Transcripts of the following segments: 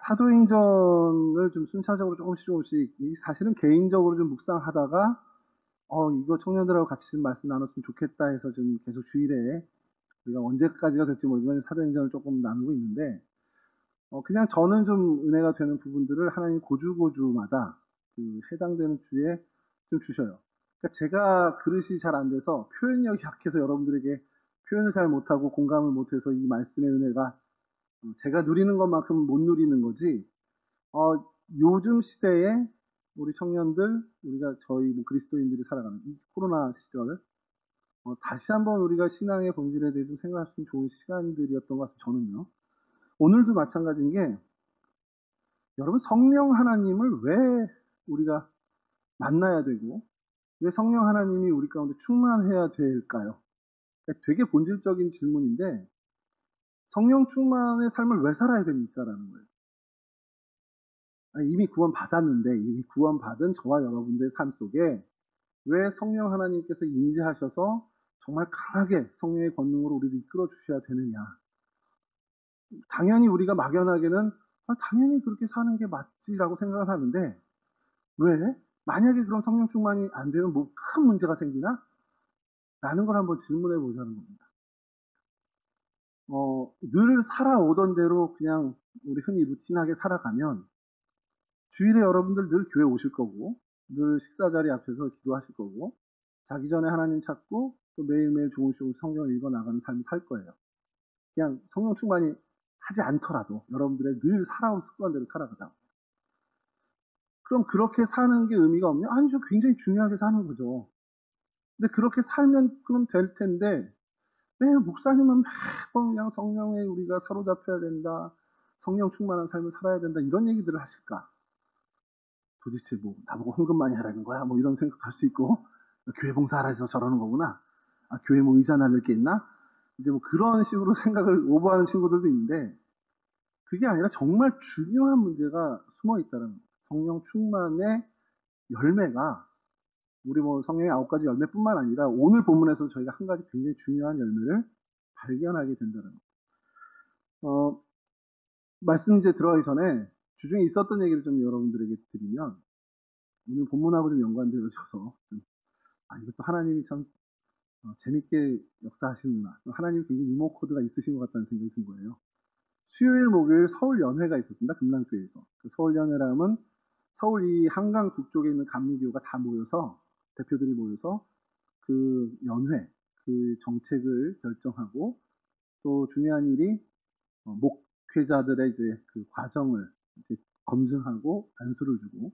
사도행전을 좀 순차적으로 조금씩 사실은 개인적으로 좀 묵상하다가 이거 청년들하고 같이 좀 말씀 나눴으면 좋겠다 해서 좀 계속 주일에 우리가 언제까지가 될지 모르지만 사도행전을 조금 나누고 있는데 그냥 저는 좀 은혜가 되는 부분들을 하나님 고주마다 그 해당되는 주에 좀 주셔요. 그러니까 제가 그릇이 잘 안 돼서 표현력이 약해서 여러분들에게 표현을 잘 못하고 공감을 못해서 이 말씀의 은혜가 제가 누리는 것만큼 못 누리는 거지. 요즘 시대에 우리 청년들, 우리가 저희 그리스도인들이 살아가는 이 코로나 시절, 다시 한번 우리가 신앙의 본질에 대해 좀 생각할 수 있는 좋은 시간들이었던 것 같아요. 저는요. 오늘도 마찬가지인 게, 여러분 성령 하나님을 왜 우리가 만나야 되고, 왜 성령 하나님이 우리 가운데 충만해야 될까요? 되게 본질적인 질문인데, 성령 충만의 삶을 왜 살아야 됩니까? 라는 거예요. 이미 구원받았는데, 이미 구원받은 저와 여러분들의 삶 속에 왜 성령 하나님께서 임재하셔서 정말 강하게 성령의 권능으로 우리를 이끌어 주셔야 되느냐. 당연히 우리가 막연하게는 당연히 그렇게 사는 게 맞지라고 생각을 하는데, 왜? 만약에 그런 성령 충만이 안 되면 뭐 큰 문제가 생기나? 라는 걸 한번 질문해 보자는 겁니다. 늘 살아오던 대로 그냥 우리 흔히 루틴하게 살아가면 주일에 여러분들 늘 교회 오실 거고, 늘 식사 자리 앞에서 기도하실 거고, 자기 전에 하나님 찾고 또 매일매일 조금씩 성경을 읽어 나가는 삶을 살 거예요. 그냥 성령 충만이 하지 않더라도 여러분들의 늘 살아온 습관대로 살아가다. 그럼 그렇게 사는 게 의미가 없냐? 아니죠. 굉장히 중요하게 사는 거죠. 근데 그렇게 살면 그럼 될 텐데, 왜 목사님은 매번 그냥 성령에 우리가 사로잡혀야 된다, 성령 충만한 삶을 살아야 된다, 이런 얘기들을 하실까? 도대체 뭐 나보고 헌금 많이 하라는 거야? 뭐 이런 생각도 할 수 있고, 교회 봉사하라 해서 저러는 거구나. 교회 뭐 의자 날릴 게 있나? 이제 뭐 그런 식으로 생각을 오버하는 친구들도 있는데, 그게 아니라 정말 중요한 문제가 숨어 있다는 거예요. 성령 충만의 열매가 우리 뭐 성령의 9가지 열매뿐만 아니라 오늘 본문에서 저희가 한 가지 굉장히 중요한 열매를 발견하게 된다는 거예요. 말씀 이제 들어가기 전에 주중에 있었던 얘기를 좀 여러분들에게 드리면, 오늘 본문하고 좀 연관되어져서 이것도 하나님이 참 재밌게 역사하시는구나. 하나님이 굉장히 유머 코드가 있으신 것 같다는 생각이 든 거예요. 수요일, 목요일 서울 연회가 있었습니다. 금남교회에서. 그 서울 연회라면 서울 이 한강 북쪽에 있는 감리교가 다 모여서, 대표들이 모여서 그 연회, 그 정책을 결정하고, 또 중요한 일이 목회자들의 이제 그 과정을 이제 검증하고 안수를 주고,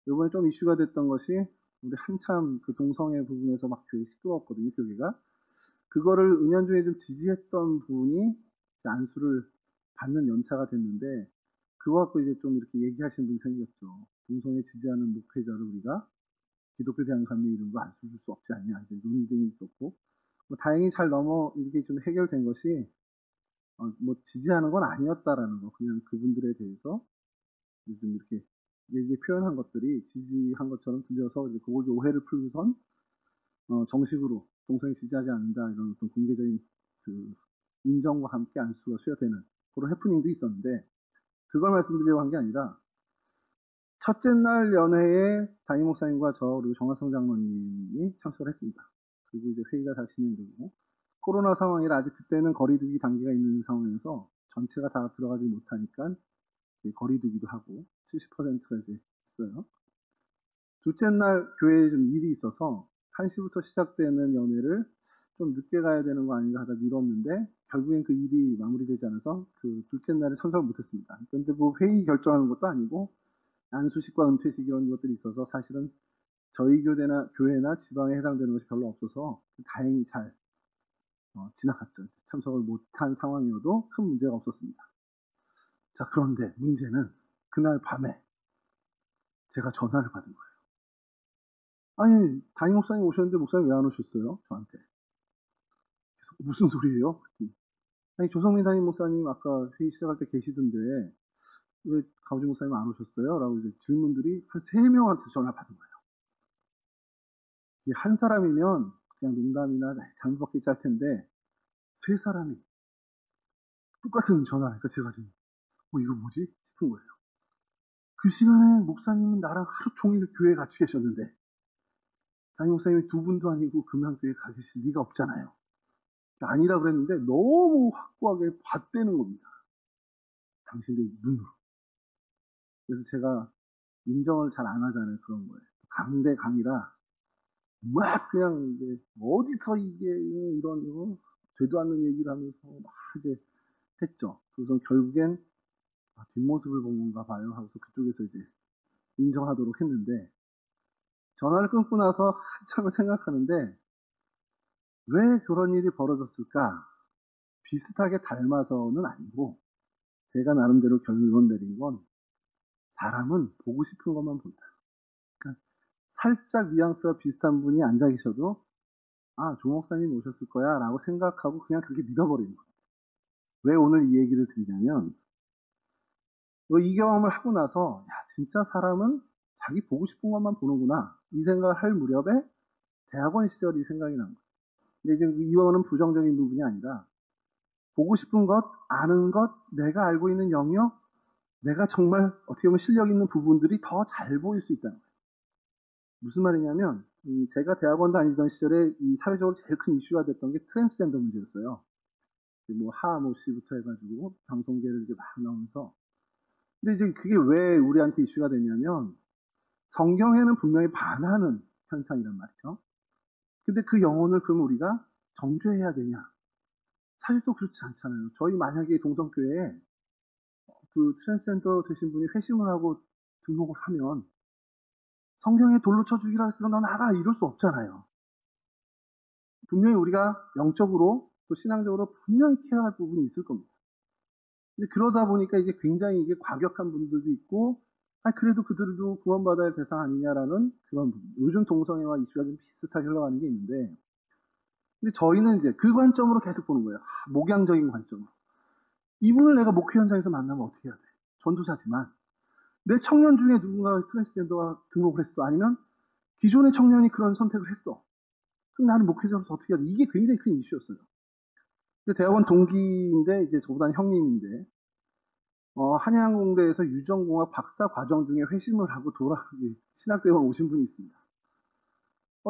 이번에 좀 이슈가 됐던 것이 우리 한참 그 동성애 부분에서 막 교회 시끄러웠거든요, 교회가. 그거를 은연중에 좀 지지했던 분이 안수를 받는 연차가 됐는데, 그거 갖고 이제 좀 이렇게 얘기하시는 분이 생겼죠. 동성애 지지하는 목회자를 우리가 기독교 대한감리 이름으로 안수 줄 수 없지 않냐, 이제 논쟁이 있었고, 뭐 다행히 잘 이렇게 좀 해결된 것이, 뭐 지지하는 건 아니었다라는 거, 그냥 그분들에 대해서 요즘 이렇게 얘기 표현한 것들이 지지한 것처럼 들려서 이제 그걸 오해를 풀고선 정식으로 동성애 지지하지 않는다, 이런 어떤 공개적인 그 인정과 함께 안수가 수여되는 그런 해프닝도 있었는데, 그걸 말씀드리려고 한 게 아니라, 첫째 날 연회에 담임 목사님과 저 그리고 정화성 장로님이 참석을 했습니다. 그리고 이제 회의가 다 진행되고, 코로나 상황이라 아직 그때는 거리두기 단계가 있는 상황에서 전체가 다 들어가지 못하니까 거리두기도 하고 70%가 이제 있어요. 둘째 날 교회에 좀 일이 있어서 1시부터 시작되는 연회를 좀 늦게 가야 되는 거 아닌가 하다 미뤘는데, 결국엔 그 일이 마무리되지 않아서 그 둘째 날에 참석을 못했습니다. 그런데 뭐 회의 결정하는 것도 아니고 안수식과 은퇴식 이런 것들이 있어서 사실은 저희 교회나 지방에 해당되는 것이 별로 없어서 다행히 잘 지나갔죠. 참석을 못한 상황이어도 큰 문제가 없었습니다. 자, 그런데 문제는 그날 밤에 제가 전화를 받은 거예요. 아니, 담임 목사님 오셨는데 목사님 왜 안 오셨어요? 저한테. 그래서 무슨 소리예요? 아니, 조성민 담임 목사님 아까 회의 시작할 때 계시던데 왜 가우지 목사님 안 오셨어요? 라고 이제 질문들이 한 3명한테 전화 받은 거예요. 이게 한 사람이면 그냥 농담이나 장부밖에 짤 텐데, 3사람이 똑같은 전화를 하니까 제가 좀 이거 뭐지? 싶은 거예요. 그 시간에 목사님은 나랑 하루 종일 교회에 같이 계셨는데 담임 목사님이 두 분도 아니고 금양교회에 가 계실 리가 없잖아요. 아니라 그랬는데 너무 확고하게 봤다는 겁니다. 당신의 눈으로. 그래서 제가 인정을 잘 안 하잖아요. 그런 거에. 강대 강이라 막 그냥 이제 어디서 이게 이런 되도 않는 얘기를 하면서 막 이제 했죠. 그래서 결국엔 뒷모습을 본 건가 봐요 하고서 그쪽에서 이제 인정하도록 했는데 전화를 끊고 나서 한참을 생각하는데 왜 그런 일이 벌어졌을까? 비슷하게 닮아서는 아니고 제가 나름대로 결론 내린 건 사람은 보고 싶은 것만 본다. 그러니까 살짝 뉘앙스가 비슷한 분이 앉아 계셔도 조 목사님 오셨을 거야 라고 생각하고 그냥 그렇게 믿어버리는 거예요. 왜 오늘 이 얘기를 드리냐면 이 경험을 하고 나서 진짜 사람은 자기 보고 싶은 것만 보는구나 이 생각을 할 무렵에 대학원 시절이 생각이 난 거예요. 근데 이제 이거는 부정적인 부분이 아니라 보고 싶은 것, 아는 것, 내가 알고 있는 영역, 내가 정말 어떻게 보면 실력 있는 부분들이 더 잘 보일 수 있다는 거예요. 무슨 말이냐면 제가 대학원 다니던 시절에 이 사회적으로 제일 큰 이슈가 됐던 게 트랜스젠더 문제였어요. 뭐 씨부터 해가지고 방송계를 이제 막 나오면서 근데 이제 그게 왜 우리한테 이슈가 됐냐면 성경에는 분명히 반하는 현상이란 말이죠. 근데 그 영혼을 그럼 우리가 정죄해야 되냐? 사실 또 그렇지 않잖아요. 저희 만약에 동성교회에 그 트랜스젠더 되신 분이 회심을 하고 등록을 하면 성경에 돌로 쳐 죽이라 했으니까 너 나가 이럴 수 없잖아요. 분명히 우리가 영적으로 또 신앙적으로 분명히 케어할 부분이 있을 겁니다. 근데 그러다 보니까 이제 굉장히 이게 과격한 분들도 있고, 그래도 그들도 구원받아야 할 대상 아니냐라는 그런 부분. 요즘 동성애와 이슈가 좀 비슷하게 흘러가는 게 있는데, 근데 저희는 이제 그 관점으로 계속 보는 거예요. 목양적인 관점으로. 이분을 내가 목회 현장에서 만나면 어떻게 해야 돼? 전도사지만. 내 청년 중에 누군가 트랜스젠더가 등록을 했어. 아니면 기존의 청년이 그런 선택을 했어. 그럼 나는 목회자로서 어떻게 해야 돼? 이게 굉장히 큰 이슈였어요. 근데 대학원 동기인데, 이제 저보다는 형님인데, 한양공대에서 유전공학 박사 과정 중에 회심을 하고 신학대원 오신 분이 있습니다.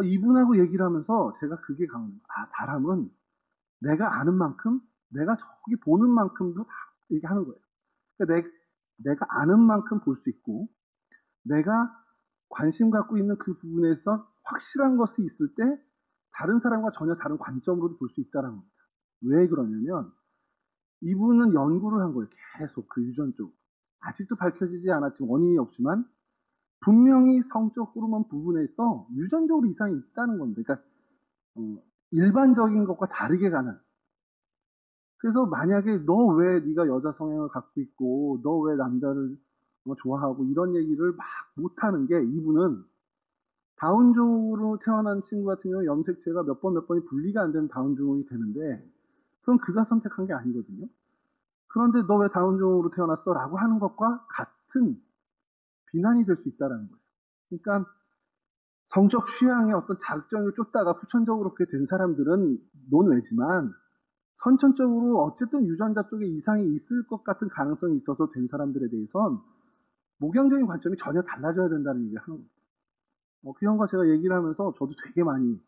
이분하고 얘기를 하면서 제가 그게 강한 거예요. 사람은 내가 아는 만큼, 내가 저기 보는 만큼도 다 얘기하는 거예요. 그러니까 내가 아는 만큼 볼 수 있고, 내가 관심 갖고 있는 그 부분에서 확실한 것이 있을 때, 다른 사람과 전혀 다른 관점으로도 볼 수 있다는 겁니다. 왜 그러냐면, 이분은 연구를 한 거예요. 계속 그 유전 쪽. 아직도 밝혀지지 않았지만 원인이 없지만 분명히 성적 호르몬 부분에서 유전적으로 이상이 있다는 겁니다. 그러니까 일반적인 것과 다르게 가는. 그래서 만약에 너 왜 네가 여자 성향을 갖고 있고 너 왜 남자를 좋아하고 이런 얘기를 막 못하는 게 이분은 다운종으로 태어난 친구 같은 경우 염색체가 몇 번이 분리가 안 되는 다운종이 되는데 그건 그가 선택한 게 아니거든요. 그런데 너 왜 다운종으로 태어났어? 라고 하는 것과 같은 비난이 될 수 있다는 거예요. 그러니까 성적 취향의 어떤 자극점을 쫓다가 후천적으로 그렇게 된 사람들은 논외지만 선천적으로 어쨌든 유전자 쪽에 이상이 있을 것 같은 가능성이 있어서 된 사람들에 대해선 목양적인 관점이 전혀 달라져야 된다는 얘기를 하는 겁니다. 그 형과 제가 얘기를 하면서 저도 되게 많이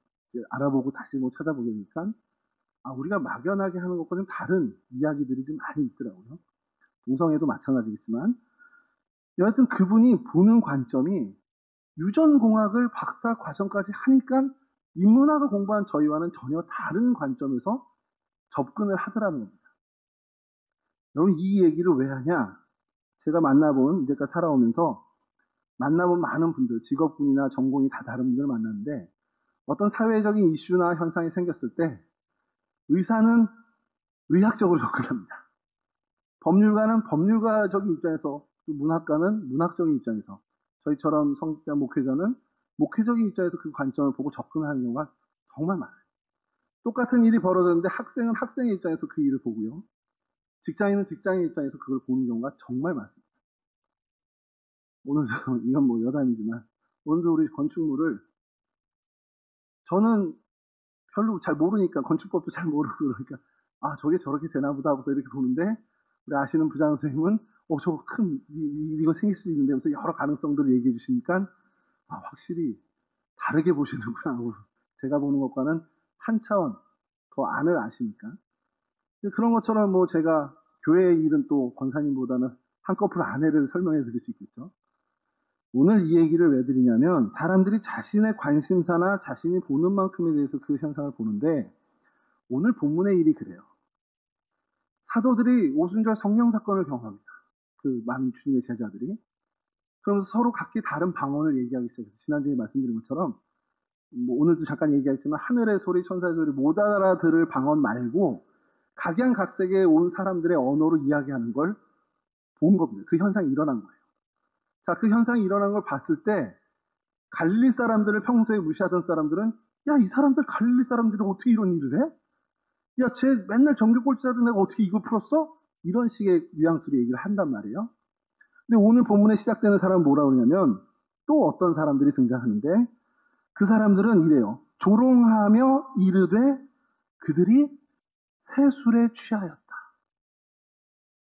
알아보고 다시 찾아보게 되니까 우리가 막연하게 하는 것과 좀 다른 이야기들이 좀 많이 있더라고요. 동성애도 마찬가지겠지만 여하튼 그분이 보는 관점이 유전공학을 박사 과정까지 하니까 인문학을 공부한 저희와는 전혀 다른 관점에서 접근을 하더라는 겁니다. 여러분 이 얘기를 왜 하냐? 제가 만나본 이제까지 살아오면서 만나본 많은 분들, 직업군이나 전공이 다 다른 분들을 만났는데 어떤 사회적인 이슈나 현상이 생겼을 때 의사는 의학적으로 접근합니다. 법률가는 법률가적인 입장에서, 문학가는 문학적인 입장에서, 저희처럼 성직자 목회자는 목회적인 입장에서 그 관점을 보고 접근하는 경우가 정말 많아요. 똑같은 일이 벌어졌는데 학생은 학생의 입장에서 그 일을 보고요. 직장인은 직장인 입장에서 그걸 보는 경우가 정말 많습니다. 오늘도 이건 뭐 여담이지만 오늘도 우리 건축물을 저는 별로 잘 모르니까 건축법도 잘 모르고 그러니까 저게 저렇게 되나 보다 하고서 이렇게 보는데 우리 아시는 부장 선생님은 저거 이거 생길 수 있는데 하면서 여러 가능성들을 얘기해 주시니까, 확실히 다르게 보시는구나 하고, 제가 보는 것과는 한 차원 더 안을 아시니까. 그런 것처럼 뭐 제가 교회의 일은 또 권사님보다는 한꺼풀 안에를 설명해 드릴 수 있겠죠. 오늘 이 얘기를 왜 드리냐면, 사람들이 자신의 관심사나 자신이 보는 만큼에 대해서 그 현상을 보는데, 오늘 본문의 일이 그래요. 사도들이 오순절 성령 사건을 경험합니다. 그 많은 주님의 제자들이. 그러면서 서로 각기 다른 방언을 얘기하기 시작해서, 지난주에 말씀드린 것처럼 뭐 오늘도 잠깐 얘기했지만 하늘의 소리, 천사의 소리 못 알아들을 방언 말고 각양각색에 온 사람들의 언어로 이야기하는 걸 본 겁니다. 그 현상이 일어난 거예요. 자, 그 현상이 일어난 걸 봤을 때 갈릴리 사람들을 평소에 무시하던 사람들은, 야, 이 사람들 갈릴리 사람들이 어떻게 이런 일을 해? 야, 쟤 맨날 정규꼴찌 하던 애가 어떻게 이걸 풀었어? 이런 식의 뉘앙스로 얘기를 한단 말이에요. 근데 오늘 본문에 시작되는 사람은 뭐라 그러냐면, 또 어떤 사람들이 등장하는데, 그 사람들은 이래요. 조롱하며 이르되 그들이 세술에 취하였다.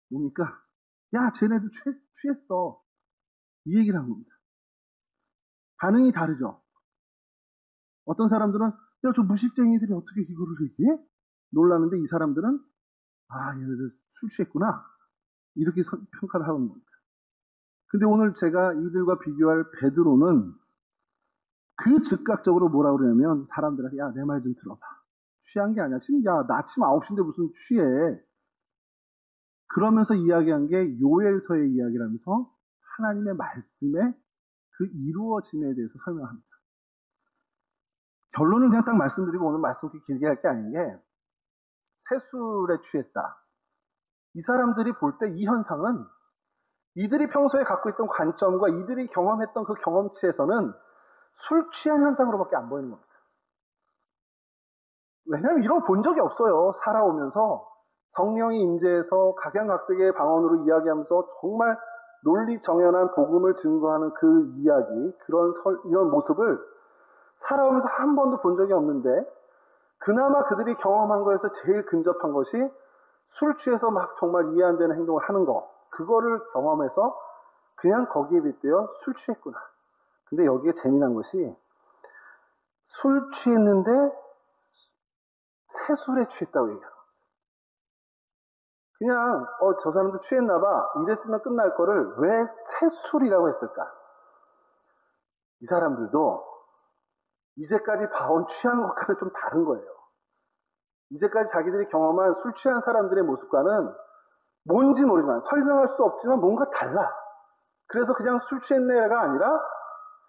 뭡니까? 야, 쟤네들 취했어. 이 얘기를 한 겁니다. 반응이 다르죠. 어떤 사람들은, 야, 저 무식쟁이들이 어떻게 이거를 얘기해? 놀라는데, 이 사람들은, 얘네들 술 취했구나. 이렇게 평가를 하는 겁니다. 근데 오늘 제가 이들과 비교할 베드로는 그 즉각적으로 뭐라 그러냐면, 사람들한테, 야, 내 말 좀 들어봐. 취한 게 아니야. 지금, 야, 나 아침 9시인데 무슨 취해. 그러면서 이야기한 게 요엘서의 이야기라면서 하나님의 말씀의 그 이루어짐에 대해서 설명합니다. 결론을 그냥 딱 말씀드리고 오늘 말씀 길게 할 게 아닌 게, 세술에 취했다. 이 사람들이 볼 때 이 현상은 이들이 평소에 갖고 있던 관점과 이들이 경험했던 그 경험치에서는 술 취한 현상으로밖에 안 보이는 겁니다. 왜냐하면 이런 거 본 적이 없어요. 살아오면서 성령이 임재해서 각양각색의 방언으로 이야기하면서 정말 논리정연한 복음을 증거하는 그 이야기, 이런 모습을 살아오면서 한 번도 본 적이 없는데, 그나마 그들이 경험한 거에서 제일 근접한 것이 술 취해서 막 정말 이해 안 되는 행동을 하는 거, 그거를 경험해서 그냥 거기에 빗대어 술 취했구나. 근데 여기에 재미난 것이, 술 취했는데 새술에 취했다고 얘기해요. 그냥 저 사람도 취했나봐 이랬으면 끝날 거를 왜 새술이라고 했을까? 이 사람들도 이제까지 봐온 취한 것과는 좀 다른 거예요. 이제까지 자기들이 경험한 술 취한 사람들의 모습과는 뭔지 모르지만, 설명할 수 없지만 뭔가 달라. 그래서 그냥 술 취했네가 아니라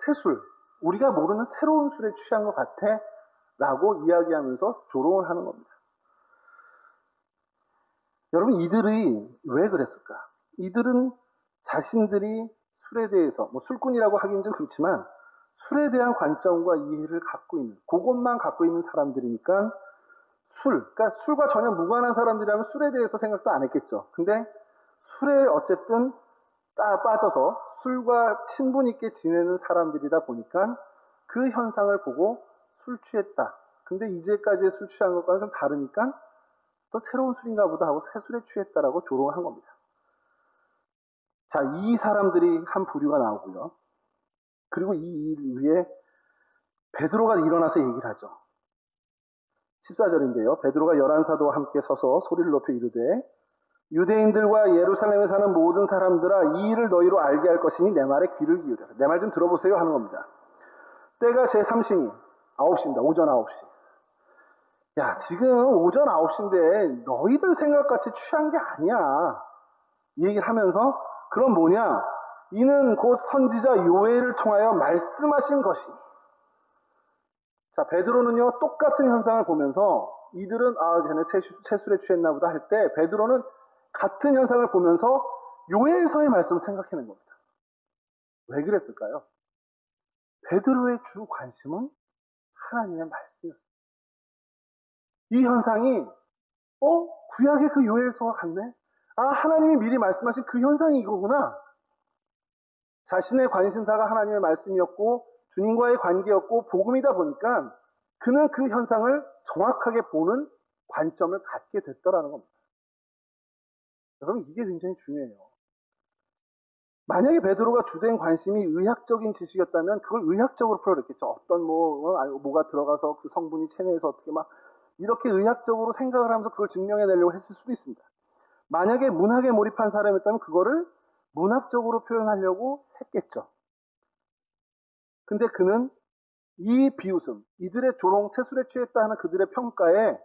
새술, 우리가 모르는 새로운 술에 취한 것 같아 라고 이야기하면서 조롱을 하는 겁니다. 여러분, 이들이 왜 그랬을까? 이들은 자신들이 술에 대해서, 뭐 술꾼이라고 하긴 좀 그렇지만 술에 대한 관점과 이해를 갖고 있는, 그것만 갖고 있는 사람들이니까 그러니까 술과 전혀 무관한 사람들이라면 술에 대해서 생각도 안 했겠죠. 근데 술에 어쨌든 빠져서 술과 친분 있게 지내는 사람들이다 보니까 그 현상을 보고 술 취했다. 근데 이제까지의 술 취한 것과는 좀 다르니까 또 새로운 술인가 보다 하고 새술에 취했다라고 조롱을 한 겁니다. 자, 이 사람들이 한 부류가 나오고요. 그리고 이 일 위에 베드로가 일어나서 얘기를 하죠. 14절인데요. 베드로가 11사도와 함께 서서 소리를 높여 이르되 유대인들과 예루살렘에 사는 모든 사람들아, 이 일을 너희로 알게 할 것이니 내 말에 귀를 기울여라. 내 말 좀 들어보세요 하는 겁니다. 때가 제3신이 9시입니다. 오전 9시. 야, 지금 오전 9시인데 너희들 생각같이 취한 게 아니야. 이 얘기를 하면서, 그럼 뭐냐? 이는 곧 선지자 요엘을 통하여 말씀하신 것이니. 자, 베드로는요, 똑같은 현상을 보면서 이들은 쟤네 새술에 취했나 보다 할 때, 베드로는 같은 현상을 보면서 요엘서의 말씀을 생각해낸 겁니다. 왜 그랬을까요? 베드로의 주 관심은 하나님의 말씀이었습니다. 이 현상이 구약의 그 요엘서와 같네? 하나님이 미리 말씀하신 그 현상이 이거구나. 자신의 관심사가 하나님의 말씀이었고 주님과의 관계였고 복음이다 보니까 그는 그 현상을 정확하게 보는 관점을 갖게 됐더라는 겁니다. 여러분, 이게 굉장히 중요해요. 만약에 베드로가 주된 관심이 의학적인 지식이었다면 그걸 의학적으로 풀어냈겠죠. 어떤 뭐가 들어가서 그 성분이 체내에서 어떻게 막 이렇게 의학적으로 생각을 하면서 그걸 증명해내려고 했을 수도 있습니다. 만약에 문학에 몰입한 사람이었다면 그거를 문학적으로 표현하려고 했겠죠. 근데 그는 이 비웃음, 이들의 조롱, 세술에 취했다 하는 그들의 평가에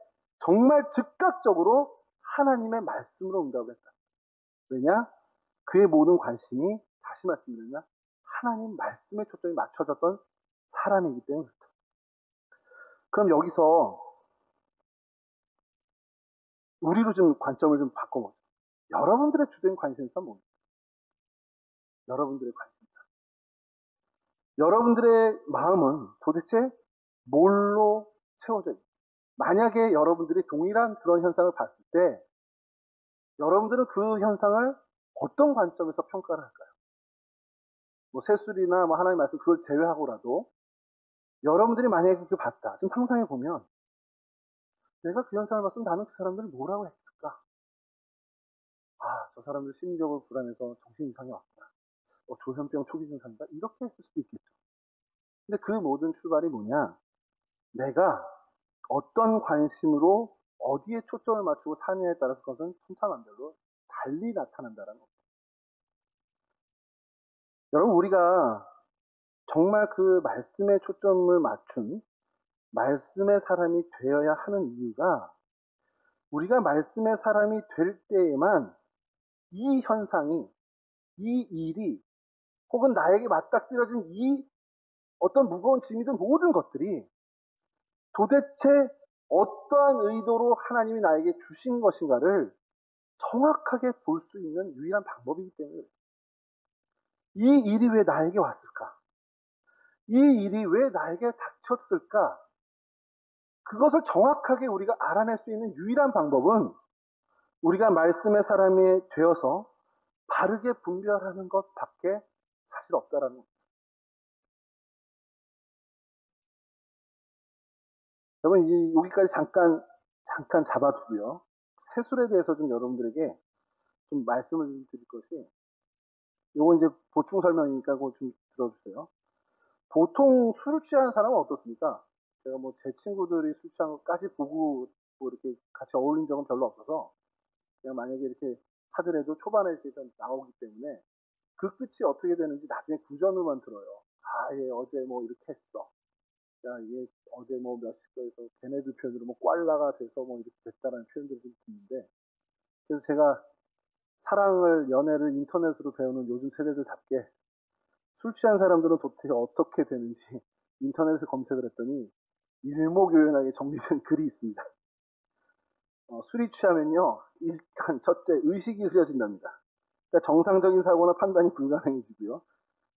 정말 즉각적으로 하나님의 말씀으로 응답했다. 왜냐? 그의 모든 관심이, 다시 말씀드리면 하나님 말씀에 초점이 맞춰졌던 사람이기 때문에 그렇다. 그럼 여기서 우리로 좀 관점을 좀 바꿔보죠. 여러분들의 주된 관심사 뭡니까? 여러분들의 관심사. 여러분들의 마음은 도대체 뭘로 채워져 있습니까? 만약에 여러분들이 동일한 그런 현상을 봤을 때 여러분들은 그 현상을 어떤 관점에서 평가를 할까요? 뭐 세술이나 뭐 하나님 말씀 그걸 제외하고라도 여러분들이 만약에 그걸 봤다. 좀 상상해 보면 내가 그 현상을 봤으면 나는 그 사람들을 뭐라고 했을까? 아, 저 사람들 심리적으로 불안해서 정신 이상이 왔구나. 조현병 초기 증상이다. 이렇게 했을 수도 있겠죠. 근데 그 모든 출발이 뭐냐? 내가 어떤 관심으로 어디에 초점을 맞추고 사느냐에 따라서 그것은 천차만별로 달리 나타난다는 겁니다. 여러분, 우리가 정말 그 말씀에 초점을 맞춘 말씀의 사람이 되어야 하는 이유가 우리가 말씀의 사람이 될 때에만 이 현상이, 이 일이 혹은 나에게 맞닥뜨려진 이 어떤 무거운 짐이든 모든 것들이 도대체 어떠한 의도로 하나님이 나에게 주신 것인가를 정확하게 볼 수 있는 유일한 방법이기 때문에 이 일이 왜 나에게 왔을까? 이 일이 왜 나에게 닥쳤을까? 그것을 정확하게 우리가 알아낼 수 있는 유일한 방법은 우리가 말씀의 사람이 되어서 바르게 분별하는 것밖에 사실 없다라는 겁니다. 여러분, 여기까지 잠깐 잡아두고요. 세술에 대해서 좀 여러분들에게 좀 말씀을 드릴 것이, 이건 이제 보충 설명이니까 그거 좀 들어주세요. 보통 술을 취하는 사람은 어떻습니까? 제가 뭐 제 친구들이 술 취한 것까지 보고 뭐 이렇게 같이 어울린 적은 별로 없어서 그냥 만약에 이렇게 하더라도 초반에 일단 나오기 때문에 그 끝이 어떻게 되는지 나중에 구전으로만 들어요. 아, 얘 어제 뭐 이렇게 했어. 야, 얘 어제 뭐 몇 시까지서 걔네들 표현으로 뭐 꽐라가 돼서 뭐 이렇게 됐다라는 표현들을 좀 듣는데, 그래서 제가 사랑을, 연애를 인터넷으로 배우는 요즘 세대들답게 술 취한 사람들은 도대체 어떻게 되는지 인터넷에 검색을 했더니 일목요연하게 정리된 글이 있습니다. 술이 취하면요, 일단 첫째 의식이 흐려진답니다. 그러니까 정상적인 사고나 판단이 불가능해지고요.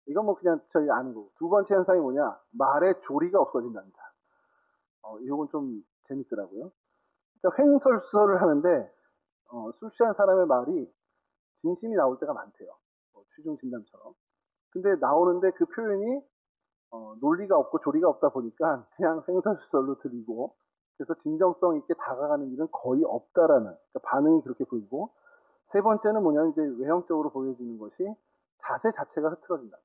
이건 뭐 그냥 저희 아는 거고. 두 번째 현상이 뭐냐? 말의 조리가 없어진답니다. 이건 좀 재밌더라고요. 그러니까 횡설수설을 하는데 술 취한 사람의 말이 진심이 나올 때가 많대요. 취중 진담처럼. 근데 나오는데 그 표현이 논리가 없고 조리가 없다 보니까 그냥 횡설수설로 들리고, 그래서 진정성 있게 다가가는 일은 거의 없다라는, 그러니까 반응이 그렇게 보이고, 세 번째는 뭐냐면 이제 외형적으로 보여지는 것이 자세 자체가 흐트러진다.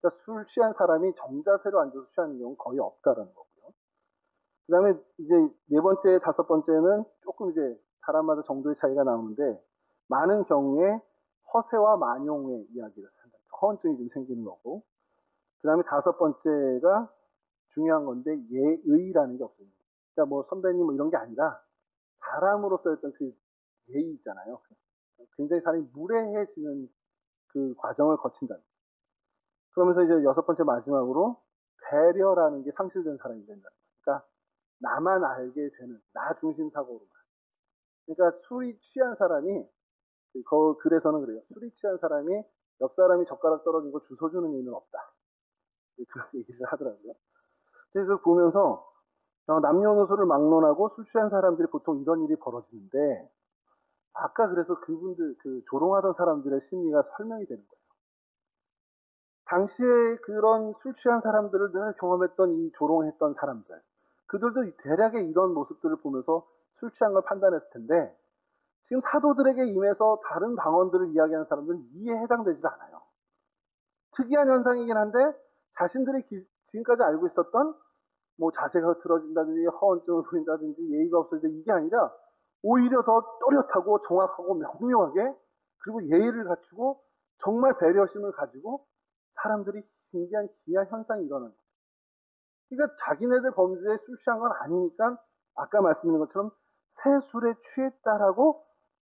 그러니까 술 취한 사람이 정자세로 앉아서 취하는 경우는 거의 없다라는 거고요. 그 다음에 이제 네 번째, 다섯 번째는 조금 이제 사람마다 정도의 차이가 나오는데, 많은 경우에 허세와 만용의 이야기를 한다. 허언증이 좀 생기는 거고, 그 다음에 다섯 번째가 중요한 건데 예의라는 게 없습니다. 그러니까 뭐 선배님 뭐 이런 게 아니라 사람으로서 어떤 그 예의 있잖아요. 굉장히 사람이 무례해지는 그 과정을 거친다. 그러면서 이제 여섯 번째 마지막으로 배려라는 게 상실된 사람이 된다. 그러니까 나만 알게 되는 나 중심 사고로만. 그러니까 술이 취한 사람이, 그 글에서는 그래요. 술이 취한 사람이 옆 사람이 젓가락 떨어지고 주워 주는 일은 없다. 그런 얘기를 하더라고요. 그걸 보면서 남녀노소를 막론하고 술 취한 사람들이 보통 이런 일이 벌어지는데, 아까 그래서 그분들, 그 조롱하던 사람들의 심리가 설명이 되는 거예요. 당시에 그런 술 취한 사람들을 늘 경험했던 이 조롱했던 사람들, 그들도 대략의 이런 모습들을 보면서 술 취한 걸 판단했을 텐데, 지금 사도들에게 임해서 다른 방언들을 이야기하는 사람들은 이에 해당되질 않아요. 특이한 현상이긴 한데 자신들이 지금까지 알고 있었던 뭐 자세가 흐트러진다든지 허언증을 부린다든지 예의가 없어진다 이게 아니라 오히려 더 또렷하고 정확하고 명료하게 그리고 예의를 갖추고 정말 배려심을 가지고 사람들이 신기한 기이한 현상이 일어나는 거예요. 그러니까 자기네들 범죄에 술 취한 건 아니니까 아까 말씀드린 것처럼 새 술에 취했다라고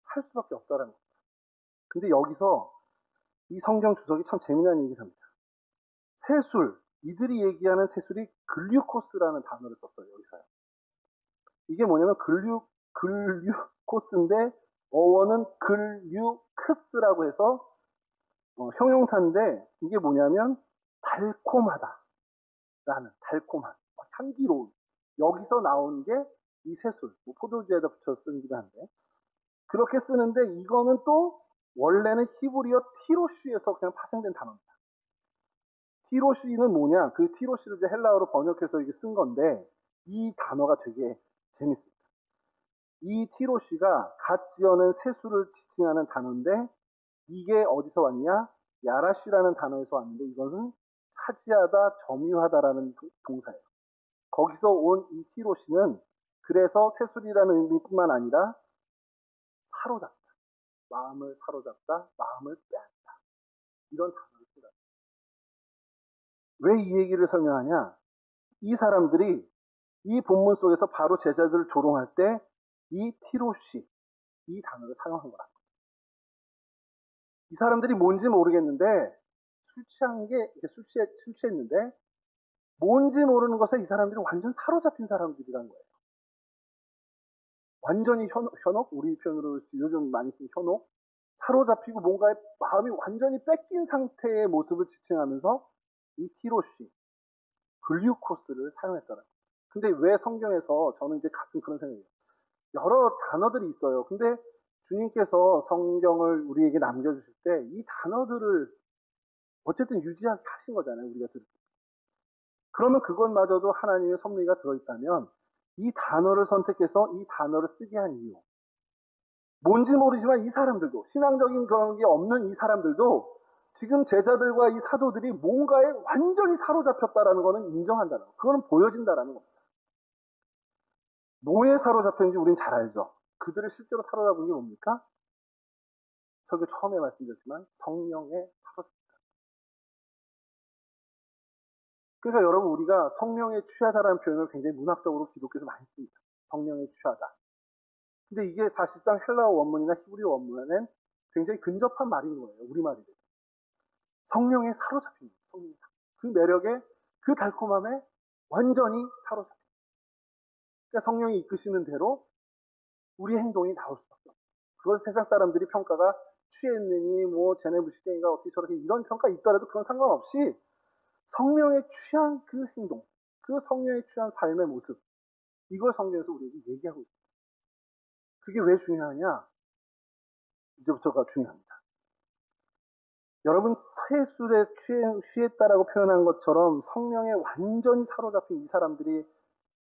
할 수밖에 없다라는 겁니다. 근데 여기서 이 성경 주석이 참 재미난 얘기를 합니다. 새술, 이들이 얘기하는 새술이 글류코스라는 단어를 썼어요, 여기서요. 이게 뭐냐면 글류코스인데 어원은 글류크스라고 해서 형용사인데 이게 뭐냐면 달콤하다라는 달콤한 향기로운 여기서 나온 게 이 새술, 뭐 포도주에다 붙여 쓰기도 한데 그렇게 쓰는데 이거는 또 원래는 히브리어 티로쉬에서 그냥 파생된 단어입니다. 티로쉬는 뭐냐? 그 티로쉬를 이제 헬라어로 번역해서 이게 쓴 건데 이 단어가 되게 재밌습니다. 이 티로쉬가 갓 지어낸 새술을 지칭하는 단어인데 이게 어디서 왔냐? 야라쉬라는 단어에서 왔는데 이것은 차지하다, 점유하다라는 동사예요. 거기서 온 이 티로쉬는 그래서 새술이라는 의미뿐만 아니라 사로잡다, 마음을 사로잡다, 마음을 빼앗다 이런 단어를 쓰다. 왜 이 얘기를 설명하냐? 이 사람들이 이 본문 속에서 바로 제자들을 조롱할 때 이 티로시, 이 단어를 사용한 거라. 이 사람들이 뭔지 모르겠는데 술 취한 게 술 취했는데 뭔지 모르는 것에 이 사람들이 완전 사로잡힌 사람들이란 거예요. 완전히 현혹, 우리 표현으로 요즘 많이 쓰는 현혹, 사로잡히고 뭔가의 마음이 완전히 뺏긴 상태의 모습을 지칭하면서 이 티로시, 글류코스를 사용했더라고요. 근데 왜 성경에서 저는 이제 가끔 그런 생각이에요. 여러 단어들이 있어요. 근데 주님께서 성경을 우리에게 남겨주실 때 이 단어들을 어쨌든 유지하게 하신 거잖아요. 우리가 들을 때. 그러면 그것마저도 하나님의 섭리가 들어있다면 이 단어를 선택해서 이 단어를 쓰게 한 이유. 뭔지 모르지만 이 사람들도 신앙적인 그런 게 없는 이 사람들도 지금 제자들과 이 사도들이 뭔가에 완전히 사로잡혔다라는 것은 인정한다는 거. 그거는 보여진다라는 겁니다. 뭐에 사로잡혔는지 우린 잘 알죠. 그들을 실제로 사로잡은 게 뭡니까? 설교 처음에 말씀드렸지만 성령에 사로잡혔다. 그러니까 여러분 우리가 성령에 취하다라는 표현을 굉장히 문학적으로 기독교에서 많이 씁니다. 성령에 취하다. 근데 이게 사실상 헬라어 원문이나 히브리어 원문에는 굉장히 근접한 말인 거예요. 우리말이. 성령에 사로잡힌 거예요. 그 매력에 그 달콤함에 완전히 사로잡힌 거예요. 그러니까 성령이 이끄시는 대로 우리의 행동이 나올 수밖에 없어요. 그건 세상 사람들이 평가가 취했느니 뭐 쟤네 무식쟁이가 어떻게 저렇게 이런 평가 있더라도 그건 상관없이 성령에 취한 그 행동, 그 성령에 취한 삶의 모습 이걸 성경에서 우리에게 얘기하고 있습니다. 그게 왜 중요하냐? 이제부터가 중요합니다. 여러분 새술에 취했다라고 표현한 것처럼 성령에 완전히 사로잡힌 이 사람들이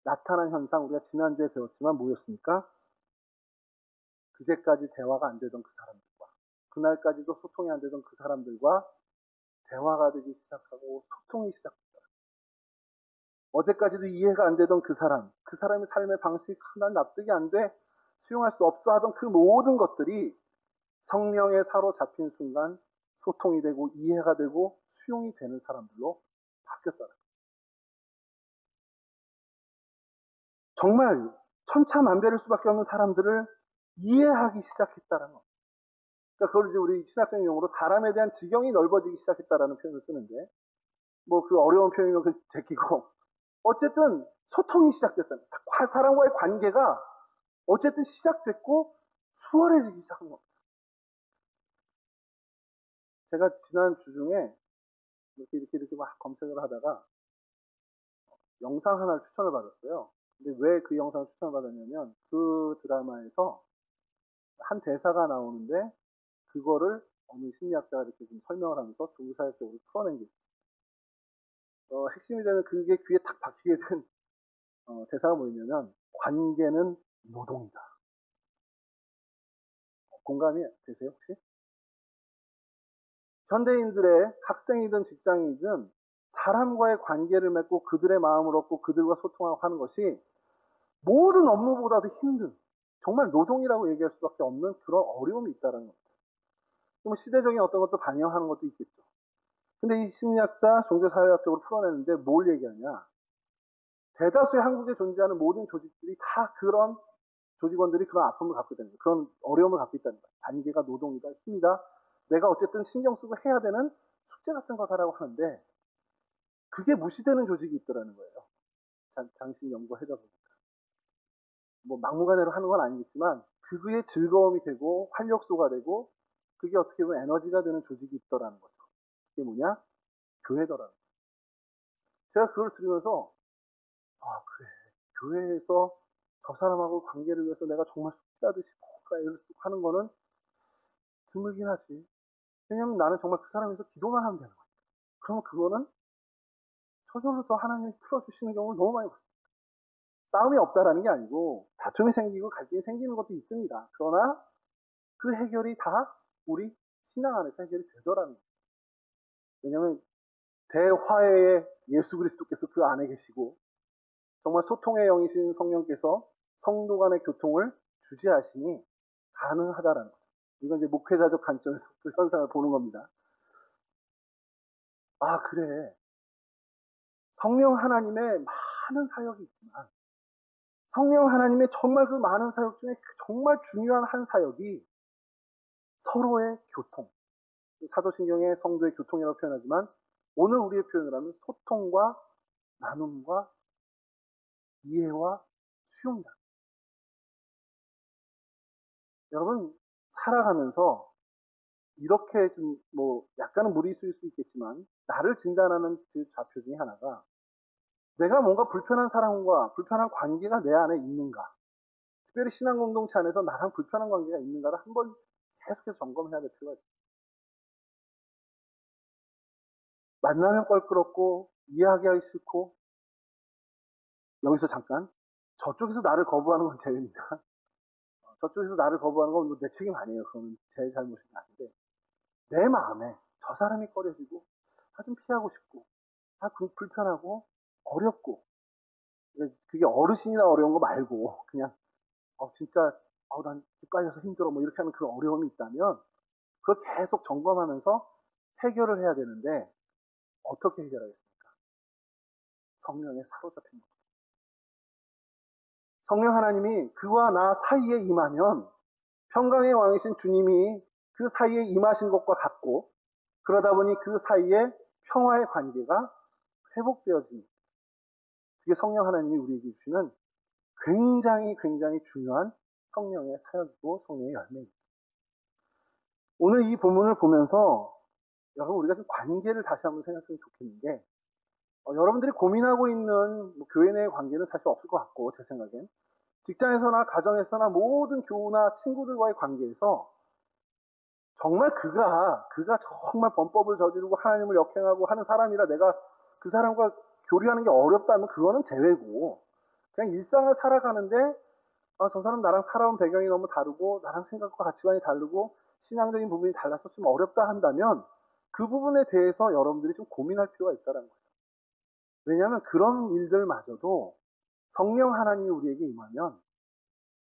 나타난 현상 우리가 지난주에 배웠지만 뭐였습니까? 그제까지 대화가 안 되던 그 사람들과 그날까지도 소통이 안 되던 그 사람들과 대화가 되기 시작하고 소통이 시작했다. 어제까지도 이해가 안 되던 그 사람의 삶의 방식이 난 납득이 안 돼, 수용할 수 없어 하던 그 모든 것들이 성령에 사로잡힌 순간 소통이 되고 이해가 되고 수용이 되는 사람들로 바뀌었다는 거예요. 정말 천차만별일 수밖에 없는 사람들을 이해하기 시작했다는 거. 그러니까 그걸 이제 우리 신학적 용어로 사람에 대한 지경이 넓어지기 시작했다라는 표현을 쓰는데, 뭐 그 어려운 표현이면 그 제끼고, 어쨌든 소통이 시작됐다는 거예요. 사람과의 관계가 어쨌든 시작됐고 수월해지기 시작한 겁니다. 제가 지난 주 중에 이렇게 막 검색을 하다가 영상 하나를 추천을 받았어요. 근데 왜 그 영상을 추천을 받았냐면 그 드라마에서 한 대사가 나오는데 그거를 어느 심리학자가 이렇게 좀 설명을 하면서 종사역적으로 풀어낸 게 있어요. 핵심이 되는 그게 귀에 탁 박히게 된 대사가 뭐냐면 관계는 노동이다. 공감이 되세요 혹시? 현대인들의 학생이든 직장인이든 사람과의 관계를 맺고 그들의 마음을 얻고 그들과 소통하고 하는 것이 모든 업무보다도 힘든, 정말 노동이라고 얘기할 수밖에 없는 그런 어려움이 있다는 겁니다. 뭐 시대적인 어떤 것도 반영하는 것도 있겠죠. 근데 이 심리학자, 종교사회학적으로 풀어내는데 뭘 얘기하냐? 대다수의 한국에 존재하는 모든 조직들이 다 그런 조직원들이 그런 아픔을 갖고 있다는 거예요. 그런 어려움을 갖고 있다는 거예요. 단계가 노동이다, 힘이다. 내가 어쨌든 신경 쓰고 해야 되는 숙제 같은 거다라고 하는데 그게 무시되는 조직이 있더라는 거예요. 장신 연구해다 보니까. 뭐 막무가내로 하는 건 아니겠지만 그게 즐거움이 되고 활력소가 되고 그게 어떻게 보면 에너지가 되는 조직이 있더라는 거죠. 그게 뭐냐? 교회더라는 거예요. 제가 그걸 들으면서 아 그래 교회에서 저 사람하고 관계를 위해서 내가 정말 숙제하듯이 뭔가 하는 거는 드물긴 하지. 왜냐면 나는 정말 그 사람에서 기도만 하면 되는 거야. 그러면 그거는 저절로 더 하나님이 풀어주시는 경우를 너무 많이 봤어요. 싸움이 없다라는 게 아니고 다툼이 생기고 갈등이 생기는 것도 있습니다. 그러나 그 해결이 다 우리 신앙 안에서 해결이 되더라는 거예요. 왜냐하면 대화해의 예수 그리스도께서 그 안에 계시고 정말 소통의 영이신 성령께서 성도 간의 교통을 주재하시니 가능하다라는 거죠. 이건 이제 목회자적 관점에서 그 현상을 보는 겁니다. 아 그래 성령 하나님의 많은 사역이 있지만 성령 하나님의 정말 그 많은 사역 중에 정말 중요한 한 사역이 서로의 교통. 사도신경의 성도의 교통이라고 표현하지만 오늘 우리의 표현을 하면 소통과 나눔과 이해와 수용이다. 여러분 살아가면서 이렇게 좀 뭐 약간은 무리수일 수 있겠지만 나를 진단하는 그 좌표 중에 하나가 내가 뭔가 불편한 사람과 불편한 관계가 내 안에 있는가, 특별히 신앙 공동체 안에서 나랑 불편한 관계가 있는가를 한번 계속해서 점검해야 될 필요가 있습니다. 만나면 껄끄럽고 이해하기 싫고 여기서 잠깐 저쪽에서 나를 거부하는 건 제외입니다. 저쪽에서 나를 거부하는 건 내 책임 아니에요. 그건 제 잘못이 아닌데 내 마음에 저 사람이 꺼려지고 좀 피하고 싶고 불편하고 어렵고 그게 어르신이나 어려운 거 말고 그냥 진짜 난 헷갈려서 힘들어 뭐 이렇게 하는 그런 어려움이 있다면 그걸 계속 점검하면서 해결을 해야 되는데 어떻게 해결하겠습니까? 성령에 사로잡힌 것. 성령 하나님이 그와 나 사이에 임하면 평강의 왕이신 주님이 그 사이에 임하신 것과 같고 그러다 보니 그 사이에 평화의 관계가 회복되어집니다. 그게 성령 하나님이 우리에게 주시는 굉장히 중요한 성령의 사역이고 성령의 열매입니다. 오늘 이 본문을 보면서 여러분 우리가 좀 관계를 다시 한번 생각하면 좋겠는 게 여러분들이 고민하고 있는 교회 내의 관계는 사실 없을 것 같고 제 생각엔 직장에서나 가정에서나 모든 교우나 친구들과의 관계에서 정말 그가 정말 범법을 저지르고 하나님을 역행하고 하는 사람이라 내가 그 사람과 교류하는 게 어렵다면 그거는 제외고 그냥 일상을 살아가는데 저 사람 나랑 살아온 배경이 너무 다르고 나랑 생각과 가치관이 다르고 신앙적인 부분이 달라서 좀 어렵다 한다면 그 부분에 대해서 여러분들이 좀 고민할 필요가 있다는 거예요. 왜냐하면 그런 일들마저도 성령 하나님이 우리에게 임하면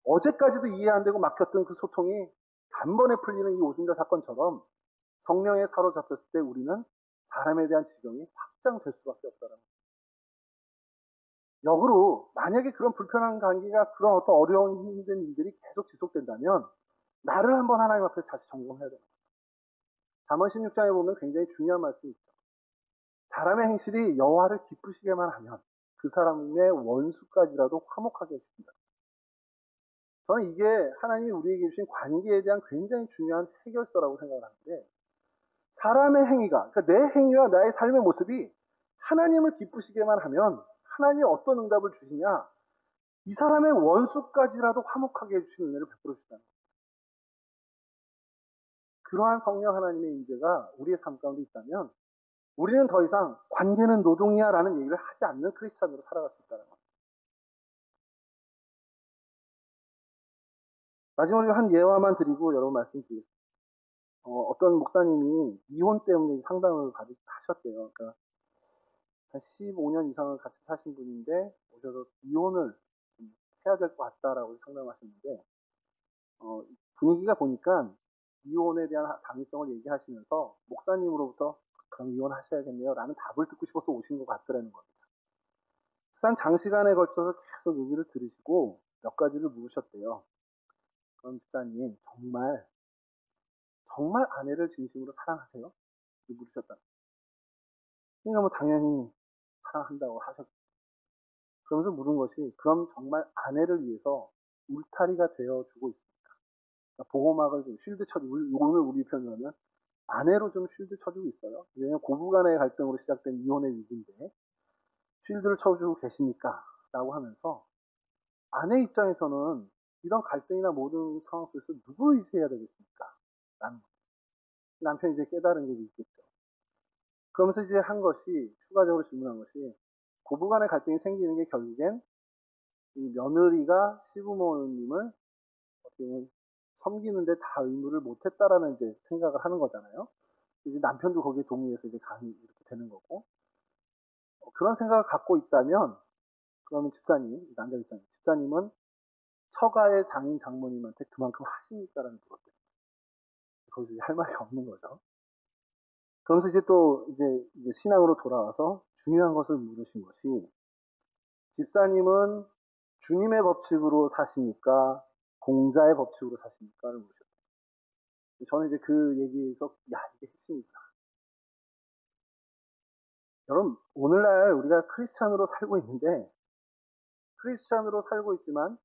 어제까지도 이해 안 되고 막혔던 그 소통이 단번에 풀리는 이 오순절 사건처럼 성령에 사로잡혔을 때 우리는 사람에 대한 지경이 확장될 수밖에 없다는 거예요. 역으로 만약에 그런 불편한 관계가 그런 어떤 어려운 힘든 일들이 계속 지속된다면 나를 한번 하나님 앞에 다시 점검해야 되는 거예요. 잠언 16장에 보면 굉장히 중요한 말씀이 있죠. 사람의 행실이 여호와를 기쁘시게만 하면 그 사람의 원수까지라도 화목하게 해줍니다. 저는 이게 하나님이 우리에게 주신 관계에 대한 굉장히 중요한 해결서라고 생각을 하는데 사람의 행위가 그러니까 내 행위와 나의 삶의 모습이 하나님을 기쁘시게만 하면 하나님이 어떤 응답을 주시냐 이 사람의 원수까지라도 화목하게 해주시는 은혜를 베풀어 주시다는 거예요. 그러한 성령 하나님의 인재가 우리의 삶 가운데 있다면 우리는 더 이상 관계는 노동이야 라는 얘기를 하지 않는 크리스찬으로 살아갈 수 있다는 겁니다. 마지막으로 한 예화만 드리고 여러분 말씀드리겠습니다. 어떤 목사님이 이혼 때문에 상담을 하셨대요. 그러니까 한 15년 이상을 같이 사신 분인데 오셔서 이혼을 좀 해야 될 것 같다라고 상담하셨는데 분위기가 보니까 이혼에 대한 당위성을 얘기하시면서 목사님으로부터 그럼 이혼하셔야겠네요 라는 답을 듣고 싶어서 오신 것 같더라는 겁니다. 장시간에 걸쳐서 계속 얘기를 들으시고 몇 가지를 물으셨대요. 그럼 집사님 정말 아내를 진심으로 사랑하세요? 물으셨다. 그러니까 뭐 당연히 사랑한다고 하셨죠. 그러면서 물은 것이 그럼 정말 아내를 위해서 울타리가 되어주고 있습니까? 그러니까 보호막을 좀 쉴드 쳐주고 오늘 우리 표현으로는 아내로 좀 쉴드 쳐주고 있어요. 왜냐하면 고부간의 갈등으로 시작된 이혼의 위기인데 쉴드를 쳐주고 계십니까? 라고 하면서 아내 입장에서는 이런 갈등이나 모든 상황 속에서 누구를 의지해야 되겠습니까? 라는 거죠. 남편이 이제 깨달은 게 있겠죠. 그러면서 이제 한 것이 추가적으로 질문한 것이 고부간의 갈등이 생기는 게 결국엔 이 며느리가 시부모님을 어떻게 보면 섬기는데 다 의무를 못했다라는 이제 생각을 하는 거잖아요. 이제 남편도 거기에 동의해서 이제 강의 이렇게 되는 거고 그런 생각을 갖고 있다면 그러면 남자 집사님은 처가의 장인 장모님한테 그만큼 하십니까라는 물었대요. 거기서 이제 할 말이 없는 거죠. 그러면서 이제 또 이제 신앙으로 돌아와서 중요한 것을 물으신 것이 집사님은 주님의 법칙으로 사십니까? 공자의 법칙으로 사십니까?를 물으셨어요. 저는 이제 그 얘기에서 이게 핵심이다. 여러분 오늘날 우리가 크리스찬으로 살고 있는데 크리스찬으로 살고 있지만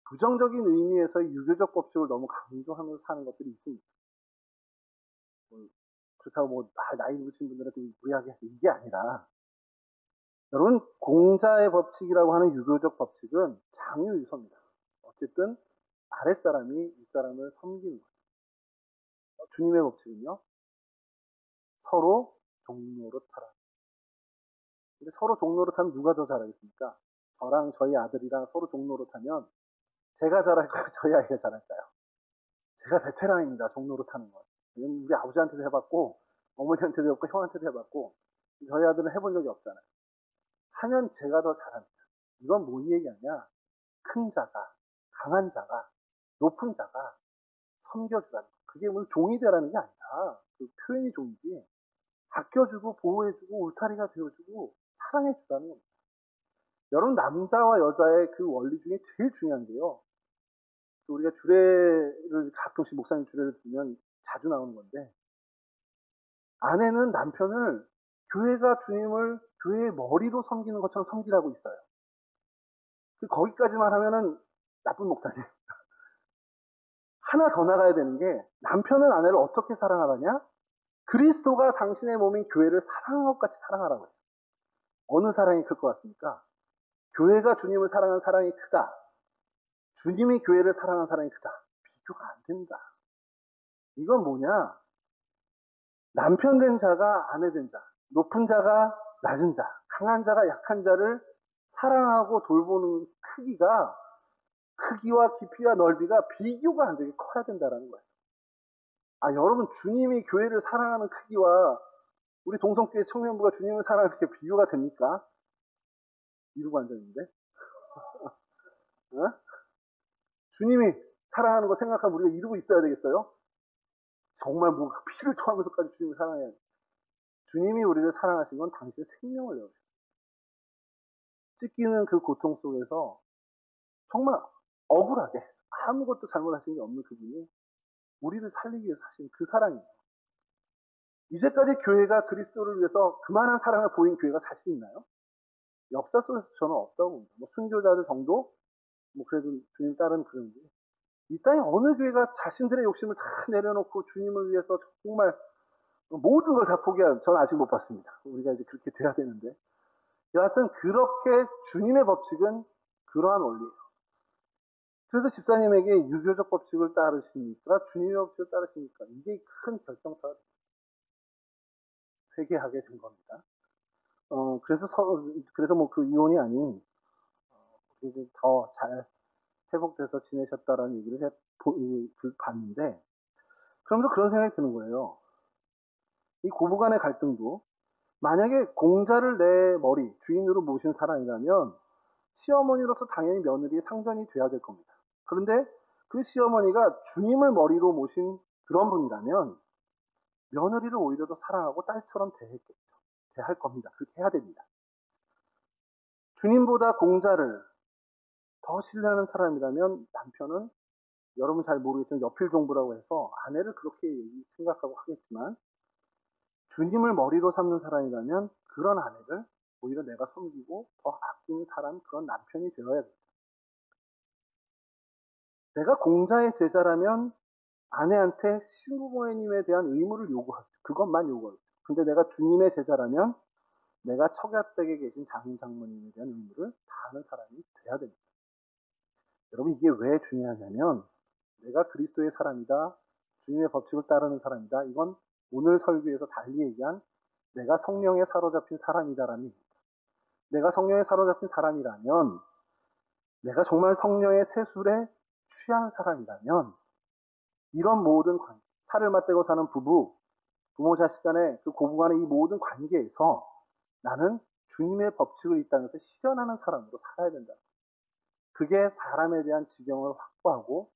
부정적인 의미에서의 유교적 법칙을 너무 강조하면서 사는 것들이 있습니다. 그렇다고 뭐 나이 드신 분들한테 무리하게 해서 이게 아니라 여러분 공자의 법칙이라고 하는 유교적 법칙은 장유유서입니다. 어쨌든 아랫사람이 윗사람을 섬기는 거죠. 주님의 법칙은요. 서로 종로로 타라. 근데 서로 종로로 타면 누가 더 잘하겠습니까? 저랑 저희 아들이랑 서로 종로로 타면 제가 잘할까요? 저희 아이가 잘할까요? 제가 베테랑입니다. 종로로 타는 건. 우리 아버지한테도 해봤고 어머니한테도 해봤고 형한테도 해봤고 저희 아들은 해본 적이 없잖아요. 하면 제가 더 잘합니다. 이건 뭐 얘기하냐? 큰 자가, 강한 자가, 높은 자가 섬겨주라는 거. 그게 뭐 종이 되라는 게 아니라 그 표현이 종이지. 아껴주고 보호해주고 울타리가 되어주고 사랑해주라는 겁니다. 여러분 남자와 여자의 그 원리 중에 제일 중요한 게요. 우리가 주례를 가끔씩 목사님 주례를 들으면 자주 나오는 건데 아내는 남편을 교회가 주님을 교회의 머리로 섬기는 것처럼 섬기라고 있어요. 거기까지만 하면은 나쁜 목사님. 하나 더 나가야 되는 게 남편은 아내를 어떻게 사랑하느냐? 그리스도가 당신의 몸인 교회를 사랑한 것 같이 사랑하라고 해요. 어느 사랑이 클 것 같습니까? 교회가 주님을 사랑한 사랑이 크다. 주님이 교회를 사랑한 사랑이 크다. 비교가 안 됩니다. 이건 뭐냐? 남편 된 자가 아내 된 자, 높은 자가 낮은 자, 강한 자가 약한 자를 사랑하고 돌보는 크기와 깊이와 넓이가 비교가 안 되게 커야 된다는 거예요. 여러분 주님이 교회를 사랑하는 크기와 우리 동성교회 청년부가 주님을 사랑하는 게 비교가 됩니까? 이러고 앉아있는데 주님이 사랑하는 거 생각하면 우리가 이러고 있어야 되겠어요? 정말 뭐 피를 토하면서까지 주님을 사랑해야 돼. 주님이 우리를 사랑하신 건 당신의 생명을 내어주셨어요. 찢기는 그 고통 속에서 정말 억울하게 아무것도 잘못하신 게 없는 그분이 우리를 살리기 위해서 하신 그 사랑이에요. 이제까지 교회가 그리스도를 위해서 그만한 사랑을 보인 교회가 사실 있나요? 역사 속에서 저는 없다고 봅니다. 뭐 순교자들 정도? 뭐 그래도 주님 따르는 그런데 이 땅에 어느 교회가 자신들의 욕심을 다 내려놓고 주님을 위해서 정말 모든 걸 다 포기한 저는 아직 못 봤습니다. 우리가 이제 그렇게 돼야 되는데 여하튼 그렇게 주님의 법칙은 그러한 원리예요. 그래서 집사님에게 유교적 법칙을 따르십니까? 주님의 법칙을 따르십니까? 이게 큰 결정타가 됩니다. 회개하게 된 겁니다. 그래서 뭐 그 이혼이 아닌 더 잘 회복돼서 지내셨다라는 얘기를 봤는데 그러면서 그런 생각이 드는 거예요. 이 고부 간의 갈등도 만약에 공자를 내 머리 주인으로 모신 사람이라면 시어머니로서 당연히 며느리의 상전이 돼야 될 겁니다. 그런데 그 시어머니가 주님을 머리로 모신 그런 분이라면 며느리를 오히려 더 사랑하고 딸처럼 대했겠죠. 대할 겁니다. 그렇게 해야 됩니다. 주님보다 공자를 더 신뢰하는 사람이라면 남편은 여러분 잘 모르겠지만 여필 종부라고 해서 아내를 그렇게 생각하고 하겠지만 주님을 머리로 삼는 사람이라면 그런 아내를 오히려 내가 섬기고 더 아끼는 사람, 그런 남편이 되어야겠죠. 내가 공자의 제자라면 아내한테 신부모님에 대한 의무를 요구하죠. 그것만 요구하죠. 근데 내가 주님의 제자라면 내가 처갓댁에 계신 장인 장모님에 대한 의무를 다하는 사람이 돼야 됩니다. 여러분 이게 왜 중요하냐면 내가 그리스도의 사람이다. 주님의 법칙을 따르는 사람이다. 이건 오늘 설교에서 달리 얘기한 내가 성령에 사로잡힌 사람이다라는 얘기입니다. 내가 성령에 사로잡힌 사람이라면 내가 정말 성령의 세술에 취한 사람이라면 이런 모든 관계, 살을 맞대고 사는 부부, 부모 자식 간의 그 고부 간의 이 모든 관계에서 나는 주님의 법칙을 이 땅에서 실현하는 사람으로 살아야 된다. 그게 사람에 대한 지경을 확보하고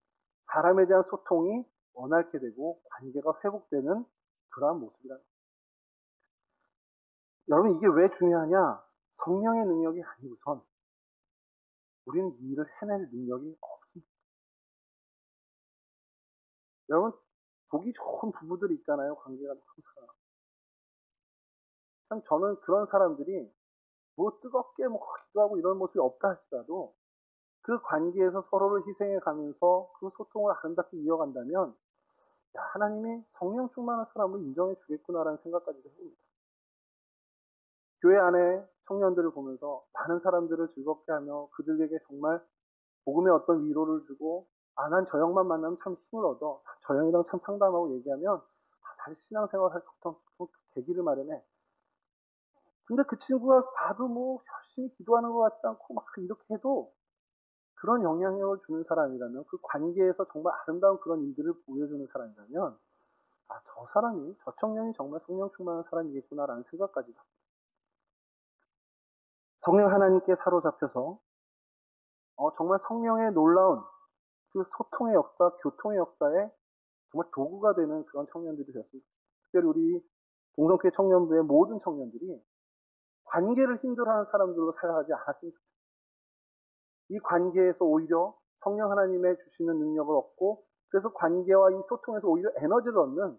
사람에 대한 소통이 원활케 되고 관계가 회복되는 그러한 모습이다. 여러분 이게 왜 중요하냐? 성령의 능력이 아니고선 우리는 이 일을 해낼 능력이 없습니다. 여러분 보기 좋은 부부들이 있잖아요. 관계가 항상. 참 저는 그런 사람들이 뭐 뜨겁게 뭐 기도하고 이런 모습이 없다 할지라도 그 관계에서 서로를 희생해 가면서 그 소통을 아름답게 이어간다면 야, 하나님이 성령 충만한 사람을 인정해 주겠구나라는 생각까지도 해봅니다. 교회 안에 청년들을 보면서 많은 사람들을 즐겁게 하며 그들에게 정말 복음의 어떤 위로를 주고 난 저 형만 만나면 참 힘을 얻어. 저 형이랑 참 상담하고 얘기하면 다시 신앙생활 할 어떤 계기를 마련해. 근데 그 친구가 봐도 뭐 열심히 기도하는 것 같지 않고 막 이렇게 해도 그런 영향력을 주는 사람이라면 그 관계에서 정말 아름다운 그런 일들을 보여주는 사람이라면 저 사람이, 저 청년이 정말 성령 충만한 사람이겠구나라는 생각까지도 합니다. 성령 하나님께 사로잡혀서 정말 성령의 놀라운 그 소통의 역사, 교통의 역사에 정말 도구가 되는 그런 청년들이 되었습니다. 특별히 우리 동성교회 청년부의 모든 청년들이 관계를 힘들어하는 사람들로 살아가지 않았으면 좋겠습니다. 이 관계에서 오히려 성령 하나님의 주시는 능력을 얻고 그래서 관계와 이 소통에서 오히려 에너지를 얻는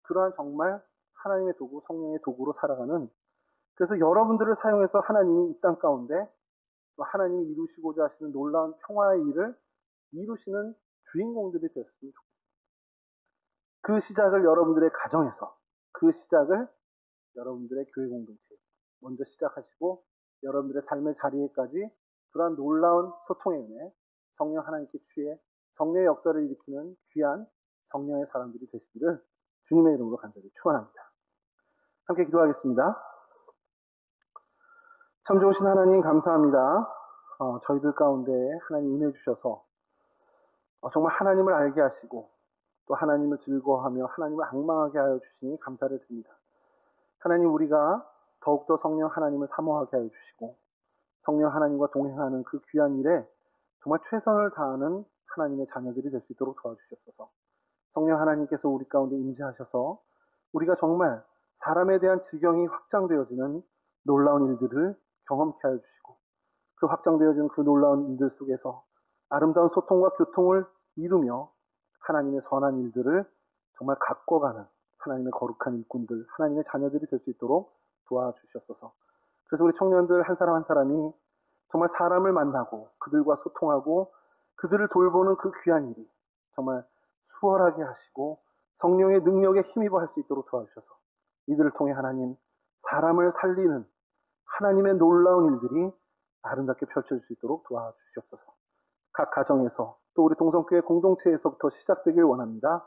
그러한 정말 하나님의 도구, 성령의 도구로 살아가는 그래서 여러분들을 사용해서 하나님이 이 땅 가운데 하나님이 이루시고자 하시는 놀라운 평화의 일을 이루시는 주인공들이 되었으면 좋겠습니다. 그 시작을 여러분들의 가정에서 그 시작을 여러분들의 교회 공동체에 먼저 시작하시고 여러분들의 삶의 자리에까지 그러한 놀라운 소통의 은혜, 성령 하나님께 취해 성령의 역사를 일으키는 귀한 성령의 사람들이 되시기를 주님의 이름으로 간절히 축원합니다. 함께 기도하겠습니다. 참 좋으신 하나님 감사합니다. 저희들 가운데 하나님 은혜 주셔서 정말 하나님을 알게 하시고 또 하나님을 즐거워하며 하나님을 앙망하게 하여 주시니 감사를 드립니다. 하나님 우리가 더욱더 성령 하나님을 사모하게 하여 주시고 성령 하나님과 동행하는 그 귀한 일에 정말 최선을 다하는 하나님의 자녀들이 될 수 있도록 도와주시옵소서. 성령 하나님께서 우리 가운데 임재하셔서 우리가 정말 사람에 대한 지경이 확장되어지는 놀라운 일들을 경험케 하여 주시고 그 확장되어지는 그 놀라운 일들 속에서 아름다운 소통과 교통을 이루며 하나님의 선한 일들을 정말 가꿔가는 하나님의 거룩한 일꾼들, 하나님의 자녀들이 될 수 있도록 도와주시옵소서. 그래서 우리 청년들 한 사람 한 사람이 정말 사람을 만나고 그들과 소통하고 그들을 돌보는 그 귀한 일이 정말 수월하게 하시고 성령의 능력에 힘입어 할 수 있도록 도와주셔서 이들을 통해 하나님 사람을 살리는 하나님의 놀라운 일들이 아름답게 펼쳐질 수 있도록 도와주시옵소서. 각 가정에서 또 우리 동성교회 공동체에서부터 시작되길 원합니다.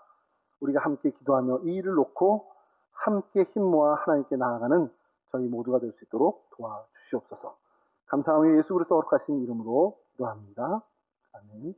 우리가 함께 기도하며 이 일을 놓고 함께 힘 모아 하나님께 나아가는 저희 모두가 될 수 있도록 도와주시옵소서. 감사하며 예수 그리스도 거룩하신 이름으로 기도합니다. 아멘.